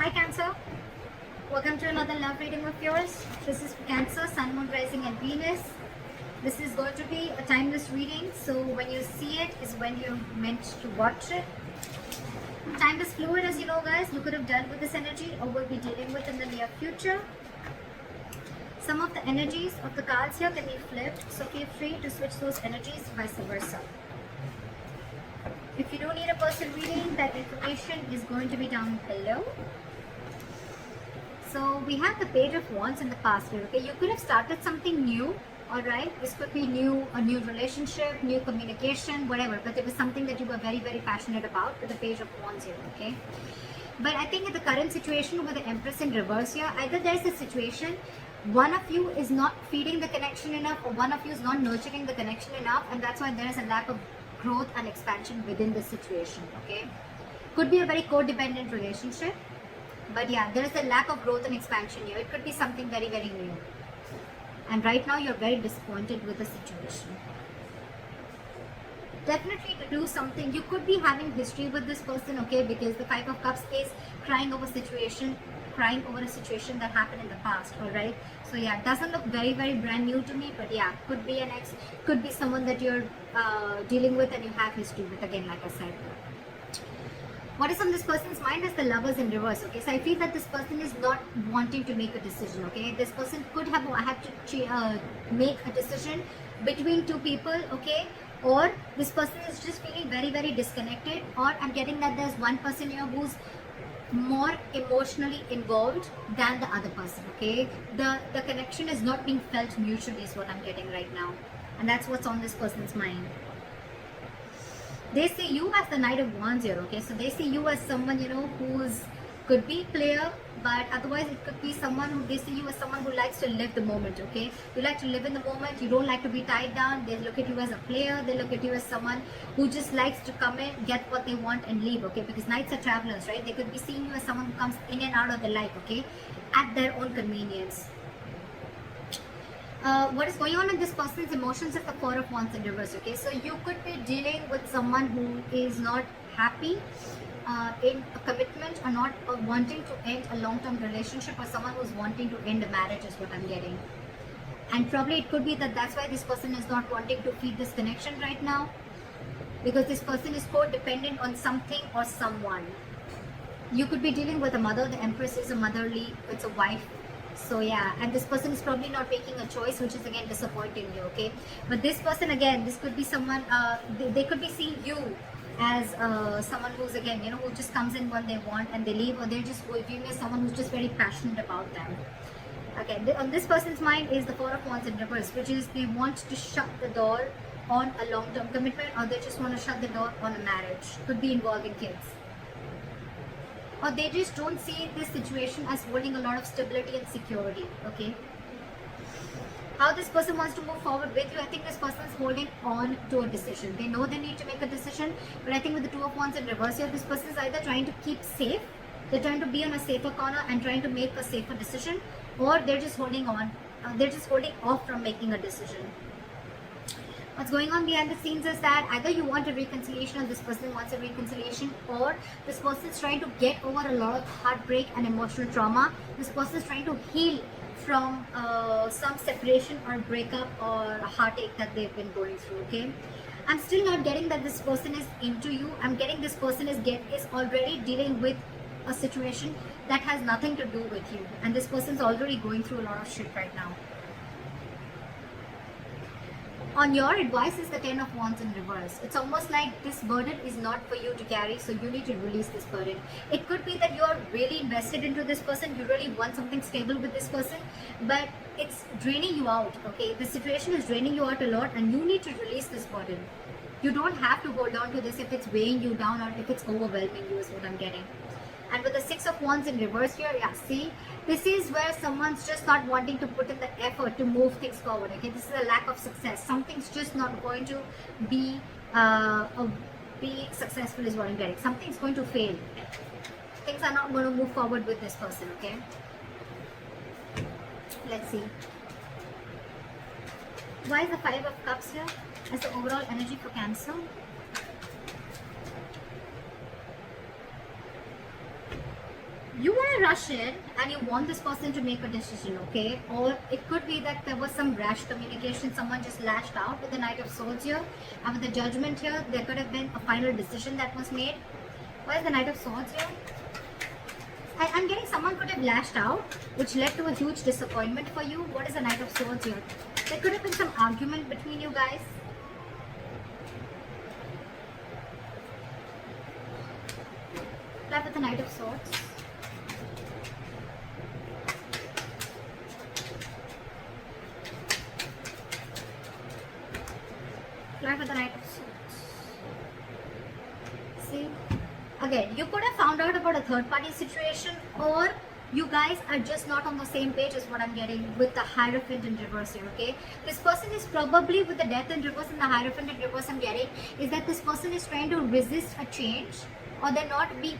Hi Cancer, welcome to another love reading of yours. This is for Cancer, Sun, Moon, Rising and Venus. This is going to be a timeless reading, so when you see it is when you're meant to watch it. Time is fluid, as you know guys. You could have dealt with this energy or will be dealing with in the near future. Some of the energies of the cards here can be flipped, so feel free to switch those energies, vice versa. If you don't need a personal reading, that information is going to be down below. So we have the Page of Wands in the past here. Okay, you could have started something new. All right, this could be new, a new relationship, new communication, whatever. But it was something that you were very, very passionate about with the Page of Wands here. Okay, but I think in the current situation with the Empress in reverse here, either there's a situation one of you is not feeding the connection enough, or one of you is not nurturing the connection enough, and that's why there is a lack of growth and expansion within the situation. Okay, could be a very codependent relationship, but yeah, there is a lack of growth and expansion here. It could be something very, very new, and right now you're very disappointed with the situation. Definitely to do something, you could be having history with this person, okay, because the Five of Cups is crying over a situation that happened in the past. All right, so yeah, it doesn't look very, very brand new to me, but yeah, could be an ex, could be someone that you're dealing with and you have history with, again, like I said. What is on this person's mind is the Lovers in reverse. Okay, so I feel that this person is not wanting to make a decision. Okay, this person could have had to make a decision between two people. Okay, or this person is just feeling very, very disconnected, or I'm getting that there's one person here who's more emotionally involved than the other person. Okay, the connection is not being felt mutually is what I'm getting right now, and that's what's on this person's mind. They see you as the Knight of Wands here. Okay, so they see you as someone, you know, who's could be player, but otherwise it could be someone who, they see you as someone who likes to live the moment. Okay, you like to live in the moment, you don't like to be tied down. They look at you as a player, they look at you as someone who just likes to come in, get what they want and leave. Okay, because knights are travelers, right? They could be seeing you as someone who comes in and out of the life, okay, at their own convenience. What is going on in this person's emotions is the Four of Wands in reverse. Okay, so you could be dealing with someone who is not happy in a commitment, or not wanting to end a long-term relationship, or someone who's wanting to end a marriage is what I'm getting. And probably it could be that that's why this person is not wanting to feed this connection right now, because this person is codependent on something or someone. You could be dealing with a mother. The Empress is a motherly, it's a wife. So yeah, and this person is probably not making a choice, which is again disappointing you. Okay, but this person, again, this could be someone, they could be seeing you as someone who's, again, you know, who just comes in when they want and they leave, or they're just viewing as someone who's just very passionate about them. Okay, on this person's mind is the Four of Wands in reverse, which is they want to shut the door on a long-term commitment, or they just want to shut the door on a marriage. Could be involving kids, or they just don't see this situation as holding a lot of stability and security. Okay, how this person wants to move forward with you, I think this person is holding on to a decision. They know they need to make a decision, but I think with the Two of Wands in reverse here, this person is either trying to keep safe, they're trying to be on a safer corner and trying to make a safer decision, or they're just holding on, they're just holding off from making a decision. What's going on behind the scenes is that either you want a reconciliation, or this person wants a reconciliation, or this person is trying to get over a lot of heartbreak and emotional trauma. This person is trying to heal from some separation or breakup or a heartache that they've been going through. Okay, I'm still not getting that this person is into you. I'm getting this person is already dealing with a situation that has nothing to do with you, and this person is already going through a lot of shit right now. On your advice is the Ten of Wands in reverse. It's almost like this burden is not for you to carry, so you need to release this burden. It could be that you are really invested into this person, you really want something stable with this person, but it's draining you out. Okay, the situation is draining you out a lot, and you need to release this burden. You don't have to hold on to this if it's weighing you down or if it's overwhelming you, is what I'm getting. And with the Six of Wands in reverse here, yeah, see, this is where someone's just not wanting to put in the effort to move things forward. Okay, this is a lack of success. Something's just not going to be successful is what I'm getting. Something's going to fail. Things are not going to move forward with this person. Okay, let's see. Why is the Five of Cups here as the overall energy for Cancer? You want a rush in and you want this person to make a decision, okay? Or it could be that there was some rash communication, someone just lashed out with the Knight of Swords here. And with the Judgment here, there could have been a final decision that was made. Why is the Knight of Swords here? I'm getting someone could have lashed out, which led to a huge disappointment for you. What is the Knight of Swords here? There could have been some argument between you guys. Play with the Knight of Swords. Play with the Knight of Swords. See? Again, you could have found out about a third party situation, or you guys are just not on the same page is what I'm getting with the Hierophant in reverse here, okay? This person is probably with the Death in reverse and the Hierophant in reverse I'm getting is that this person is trying to resist a change, or they're not being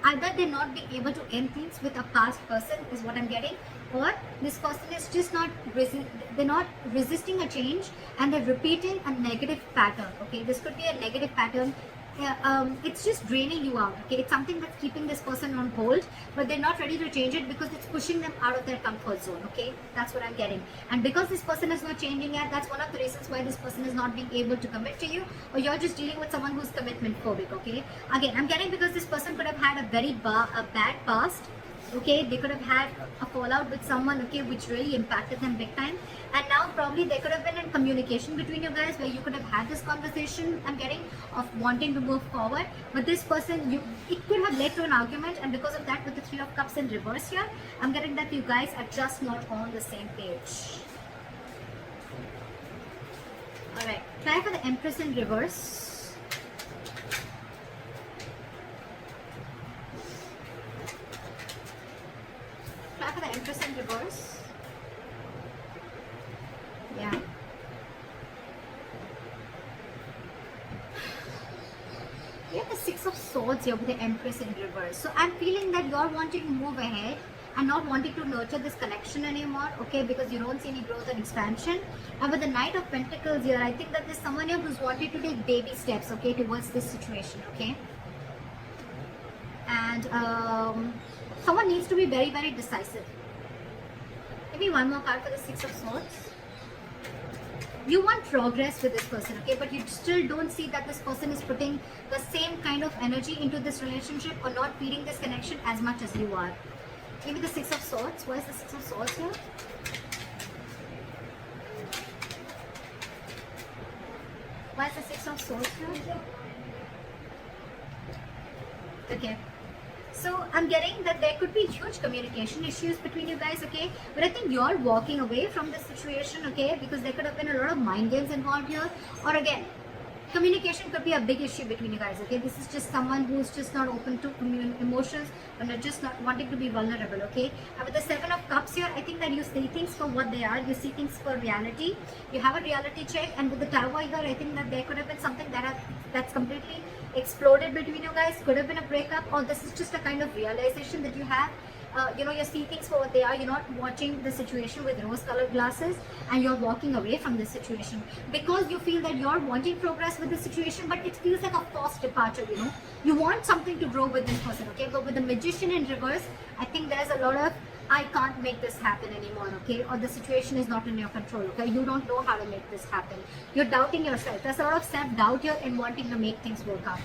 either they're not being able to end things with a past person is what I'm getting, or this person is just not they're not resisting a change and they're repeating a negative pattern, okay? This could be a negative pattern. It's just draining you out, okay? It's something that's keeping this person on hold, but they're not ready to change it because it's pushing them out of their comfort zone, okay? That's what I'm getting. And because this person is not changing yet, that's one of the reasons why this person is not being able to commit to you, or you're just dealing with someone who's commitment phobic, okay? Again, I'm getting because this person could have had a very bad past, okay? They could have had a fallout with someone, okay, which really impacted them big time, and now probably there could have been a communication between you guys where you could have had this conversation, I'm getting, of wanting to move forward, but this person, it could have led to an argument, and because of that, with the Three of Cups in reverse here, I'm getting that you guys are just not on the same page. Alright, try for the Empress in reverse. Try for the Empress in reverse. Yeah. We have the Six of Swords here with the Empress in reverse. So I'm feeling that you're wanting to move ahead and not wanting to nurture this connection anymore, okay, because you don't see any growth and expansion. And with the Knight of Pentacles here, I think that there's someone here who's wanting to take baby steps, okay, towards this situation, okay. And someone needs to be very, very decisive. Maybe one more card for the Six of Swords. You want progress with this person, okay, but you still don't see that this person is putting the same kind of energy into this relationship or not feeding this connection as much as you are. Maybe the Six of Swords. Why is the Six of Swords here? Why is the Six of Swords here? Okay. So I'm getting that there could be huge communication issues between you guys, okay? But I think you're walking away from this situation, okay? Because there could have been a lot of mind games involved here. Or again, communication could be a big issue between you guys, okay? This is just someone who's just not open to emotions and just not wanting to be vulnerable, okay? And with the Seven of Cups here, I think that you see things for what they are. You see things for reality. You have a reality check. And with the Tower here, I think that there could have been something that's completely exploded between you guys. Could have been a breakup, or this is just a kind of realization that you have. You see things for what they are. You're not watching the situation with rose-colored glasses, and you're walking away from this situation because you feel that you're wanting progress with the situation, but it feels like a forced departure. You want something to grow with this person, okay? But with the Magician in reverse, I think there's a lot of I can't make this happen anymore, okay? Or the situation is not in your control, okay? You don't know how to make this happen. You're doubting yourself. There's a lot of self-doubt here in wanting to make things work out.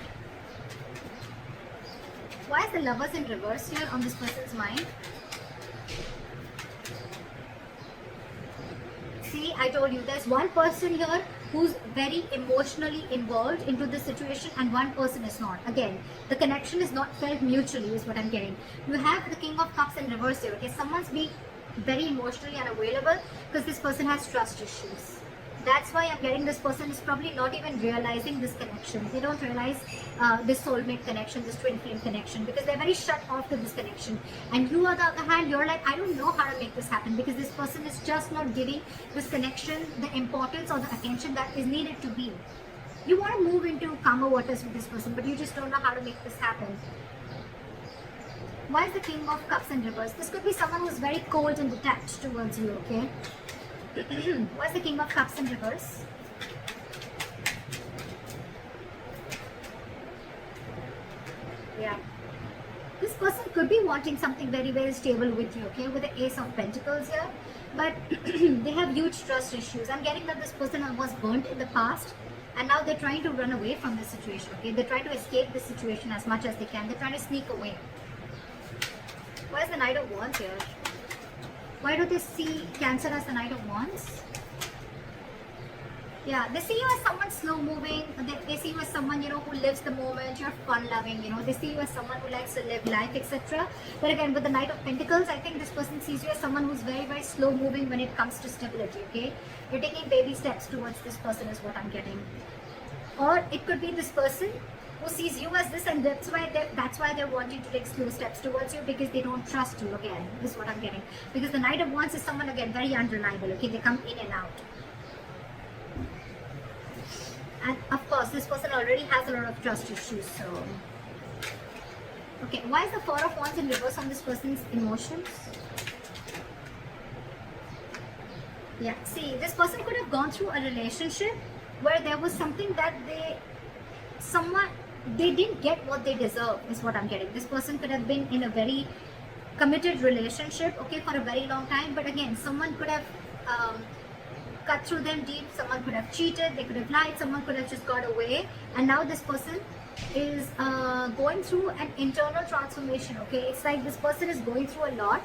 Why is the Lovers in reverse here on this person's mind? See, I told you, there's one person here who's very emotionally involved into this situation and one person is not. Again, the connection is not felt mutually is what I'm getting. You have the King of Cups in reverse here, okay? Someone's being very emotionally unavailable because this person has trust issues. That's why I'm getting this person is probably not even realizing this connection. They don't realize this soulmate connection, this twin flame connection, because they're very shut off to this connection. And you, on the other hand, you're like, I don't know how to make this happen because this person is just not giving this connection the importance or the attention that is needed to be. You want to move into calmer waters with this person, but you just don't know how to make this happen. Why is the King of Cups in reverse? This could be someone who's very cold and detached towards you, okay? What's the King of Cups in reverse? Yeah. This person could be wanting something very, very stable with you, okay, with the Ace of Pentacles here. But they have huge trust issues. I'm getting that this person was burnt in the past, and now they're trying to run away from this situation, okay? They're trying to escape this situation as much as they can. They're trying to sneak away. Why is the Knight of Wands here? Why do they see Cancer as the Knight of Wands? Yeah, they see you as someone slow moving. They see you as someone, you know, who lives the moment. You're fun loving, you know. They see you as someone who likes to live life, etc. But again, with the Knight of Pentacles, I think this person sees you as someone who's very, very slow moving when it comes to stability, okay? You're taking baby steps towards this person is what I'm getting. Or it could be this person who sees you as this, and that's why they're wanting to take slow steps towards you, because they don't trust you, again. This is what I'm getting. Because the Knight of Wands is someone, again, very unreliable, okay? They come in and out. And of course, this person already has a lot of trust issues, so... Okay, why is the Four of Wands in reverse on this person's emotions? Yeah, see, this person could have gone through a relationship where there was something that they didn't get what they deserve, is what I'm getting. This person could have been in a very committed relationship, okay, for a very long time, but again, someone could have cut through them deep, someone could have cheated, they could have lied, someone could have just got away, and now this person is going through an internal transformation, okay? It's like this person is going through a lot,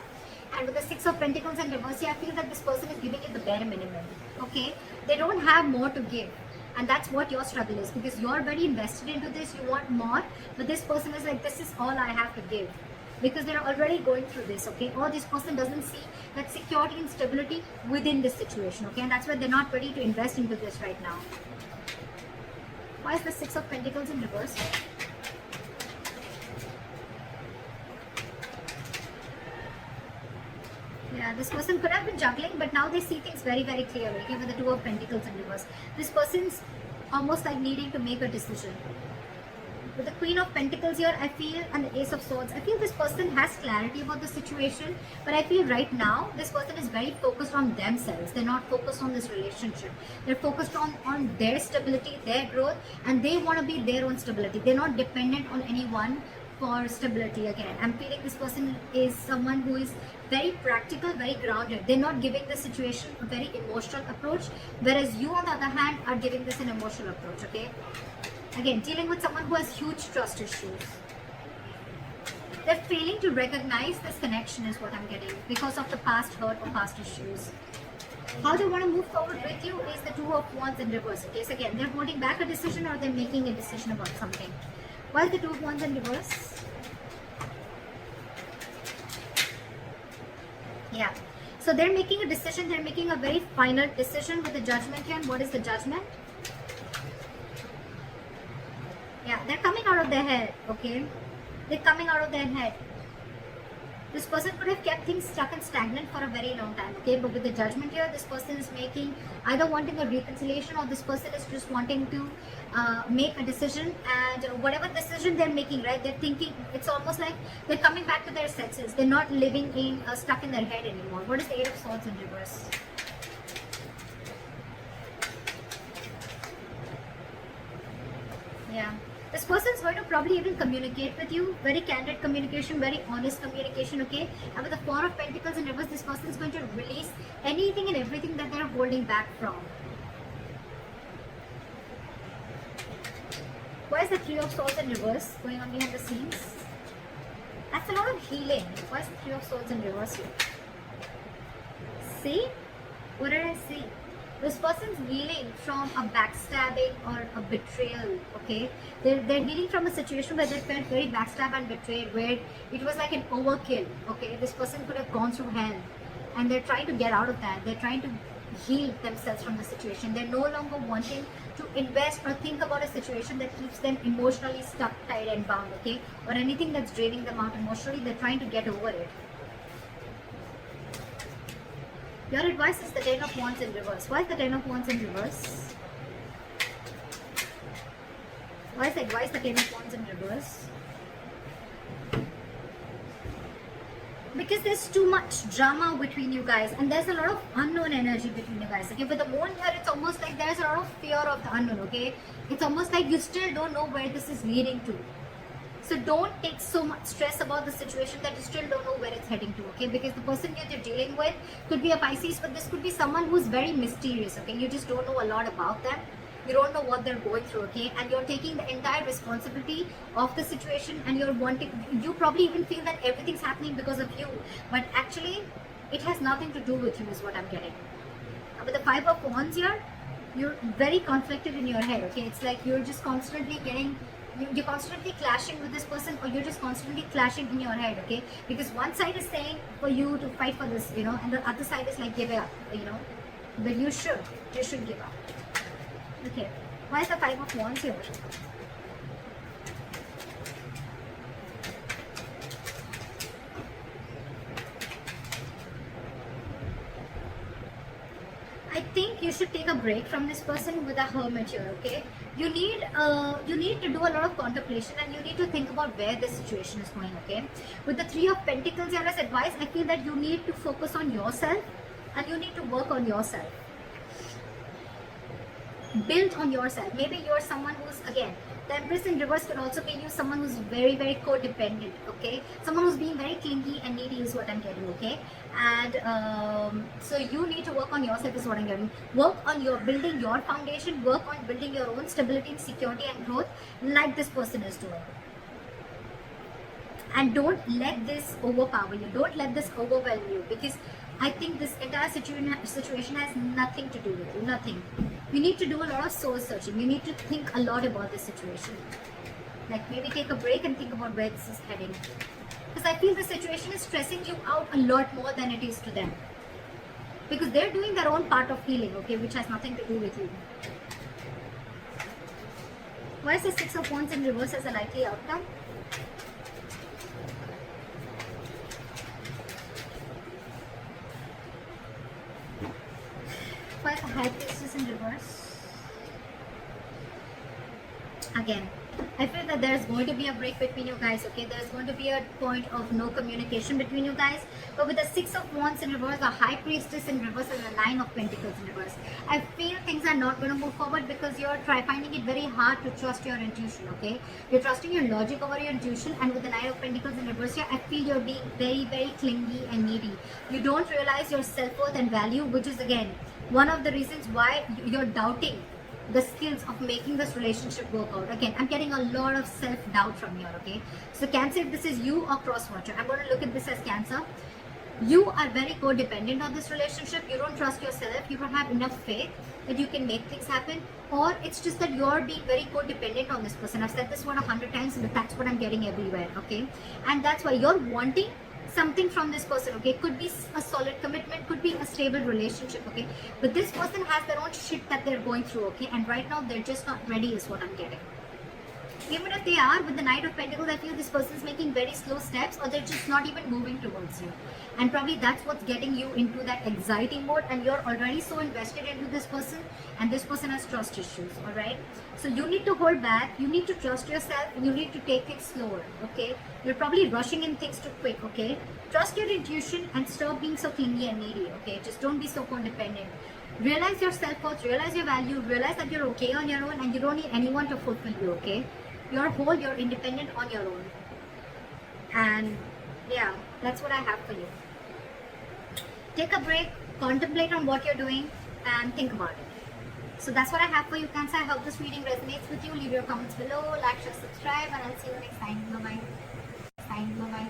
and with the Six of Pentacles in reverse, I feel that this person is giving you the bare minimum, okay? They don't have more to give, and that's what your struggle is, because you're very invested into this, you want more, but this person is like, this is all I have to give, because they're already going through this, okay? Or this person doesn't see that security and stability within this situation, okay? And that's why they're not ready to invest into this right now. Why is the Six of Pentacles in reverse? Yeah, this person could have been juggling, but now they see things very, very clearly, okay? With the Two of Pentacles in reverse. This person's almost like needing to make a decision. With the Queen of Pentacles here, I feel, and the Ace of Swords, I feel this person has clarity about the situation, but I feel right now, this person is very focused on themselves. They're not focused on this relationship. They're focused on their stability, their growth, and they want to be their own stability. They're not dependent on anyone for stability again. I'm feeling this person is someone who is very practical, very grounded. They're not giving the situation a very emotional approach, whereas you, on the other hand, are giving this an emotional approach, okay? Again, dealing with someone who has huge trust issues. They're failing to recognize this connection is what I'm getting because of the past hurt or past issues. How they want to move forward with you is the Two of Wands in reverse. Okay, so again, they're holding back a decision or they're making a decision about something. Why is the Two of Wands in reverse? Yeah. So they're making a decision. They're making a very final decision with the Judgment here. And what is the Judgment? Yeah, they're coming out of their head, okay? They're coming out of their head. This person could have kept things stuck and stagnant for a very long time, okay? But with the Judgment here, this person is making, either wanting a reconciliation or this person is just wanting to make a decision. And whatever decision they're making, right, they're thinking, it's almost like they're coming back to their senses. They're not living in stuck in their head anymore. What is the Eight of Swords in reverse? Yeah. This person is going to probably even communicate with you, very candid communication, very honest communication, okay? And with the Four of Pentacles in reverse, this person is going to release anything and everything that they're holding back from. Why is the Three of Swords in reverse going on behind the scenes? That's a lot of healing. Why is the Three of Swords in reverse here? See? What did I see? This person's healing from a backstabbing or a betrayal, okay? They're healing from a situation where they felt very backstabbed and betrayed, where it was like an overkill, okay? This person could have gone through hell, and they're trying to get out of that. They're trying to heal themselves from the situation. They're no longer wanting to invest or think about a situation that keeps them emotionally stuck, tied and bound, okay? Or anything that's draining them out emotionally. They're trying to get over it. Your advice is the Ten of Wands in reverse. Why is the Ten of Wands in reverse? Why is the advice the Ten of Wands in reverse? Because there's too much drama between you guys and there's a lot of unknown energy between you guys. Okay, with the Moon here, it's almost like there's a lot of fear of the unknown, okay? It's almost like you still don't know where this is leading to. So don't take so much stress about the situation that you still don't know where it's heading to, okay? Because the person that you're dealing with could be a Pisces, but this could be someone who's very mysterious, okay? You just don't know a lot about them. You don't know what they're going through, okay? And you're taking the entire responsibility of the situation, and you probably even feel that everything's happening because of you, but actually it has nothing to do with you, is what I'm getting. With the Five of Wands here, you're very conflicted in your head, okay? It's like you're just constantly you're constantly clashing with this person, or you're just constantly clashing in your head, okay? Because one side is saying for you to fight for this, and the other side is like, give it up, but you should give up. Okay, why is the Five of Wands here? I think you should take a break from this person with a Hermit here, okay? You need to do a lot of contemplation, and you need to think about where this situation is going, okay? With the Three of Pentacles here as advice, I feel that you need to focus on yourself, and you need to work on yourself. Build on yourself. Maybe you're someone who's, again, the Empress in reverse could also be you, someone who's very, very codependent, okay? Someone who's being very clingy and needy is what I'm getting, okay? And so you need to work on yourself is what I'm getting. Work on building your foundation, work on building your own stability and security and growth like this person is doing. And don't let this overpower you. Don't let this overwhelm you, because I think this entire situation has nothing to do with you. Nothing. You need to do a lot of soul searching. You need to think a lot about this situation. Like maybe take a break and think about where this is heading. Because I feel the situation is stressing you out a lot more than it is to them. Because they're doing their own part of healing, okay, which has nothing to do with you. Why is the Six of Wands in reverse as a likely outcome? Why is the High Priestess in reverse? Again, I feel that there's going to be a break between you guys, okay? There's going to be a point of no communication between you guys. But with the Six of Wands in reverse, the High Priestess in reverse, and the Nine of Pentacles in reverse, I feel things are not going to move forward because you're finding it very hard to trust your intuition, okay? You're trusting your logic over your intuition, and with the Nine of Pentacles in reverse here, I feel you're being very, very clingy and needy. You don't realize your self-worth and value, which is, again, one of the reasons why you're doubting the skills of making this relationship work out. Again, I'm getting a lot of self-doubt from here, okay? So Cancer, if this is you or cross-watcher, I'm going to look at this as Cancer. You are very codependent on this relationship. You don't trust yourself. You don't have enough faith that you can make things happen. Or it's just that you're being very codependent on this person. I've said this one 100 times, but that's what I'm getting everywhere, okay? And that's why you're wanting something from this person, okay? Could be a solid commitment, could be a stable relationship, okay? But this person has their own shit that they're going through, okay? And right now they're just not ready is what I'm getting. Even if they are, with the Knight of Pentacles, I feel this person is making very slow steps, or they're just not even moving towards you. And probably that's what's getting you into that anxiety mode, and you're already so invested into this person, and this person has trust issues, alright? So you need to hold back, you need to trust yourself, and you need to take things slower, okay? You're probably rushing in things too quick, okay? Trust your intuition and stop being so clingy and needy, okay? Just don't be so codependent. Realize your self-worth, realize your value, realize that you're okay on your own, and you don't need anyone to fulfill you, okay? You're whole, you're independent on your own. And yeah, that's what I have for you. Take a break, contemplate on what you're doing, and think about it. So that's what I have for you, Cancer. I hope this reading resonates with you. Leave your comments below, like, share, subscribe, and I'll see you next time. Bye-bye.